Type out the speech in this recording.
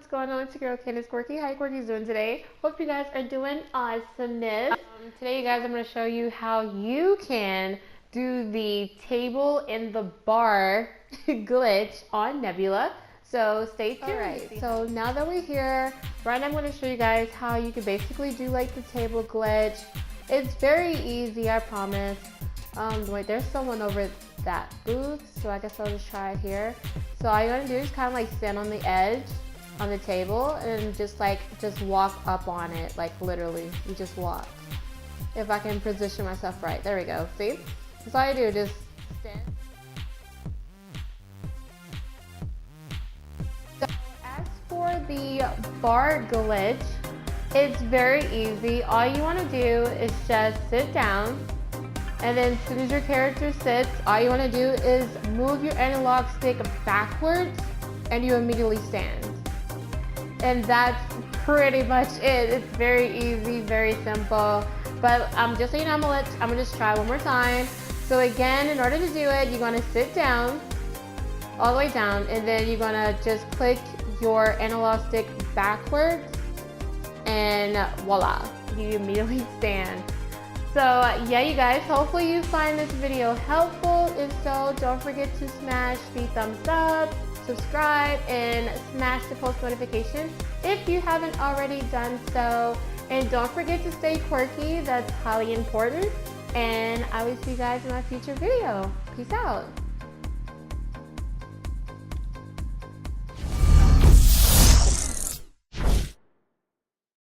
what's going on? It's your girl Candice Quirky. How you Quirkies doing today? Hope you guys are doing awesomeness. Today you guys, I'm going to show you how you can do the table in the bar glitch on Nebula. So stay tuned. Alright, so now that we're here, right now I'm going to show you guys how you can basically do like the table glitch. It's very easy, I promise. Wait, there's someone over that booth, so I guess I'll just try it here. So all you're gonna do is kind of like stand on the edge on the table and just walk up on it, like literally, you just walk. If I can position myself right, there we go. See? That's all you do, just stand. So as for the bar glitch, it's very easy. All you want to do is just sit down. And then as soon as your character sits, all you want to do is move your analog stick backwards and you immediately stand. And that's pretty much it. It's very easy, very simple. But just so you know, I'm gonna just try one more time. So again, in order to do it, you're gonna sit down, all the way down, and then you're gonna just click your analog stick backwards and voila, you immediately stand. So yeah, you guys, hopefully you find this video helpful. If so, don't forget to smash the thumbs up, subscribe, and smash the post notification if you haven't already done so. And don't forget to stay quirky, that's highly important. And I will see you guys in my future video. Peace out.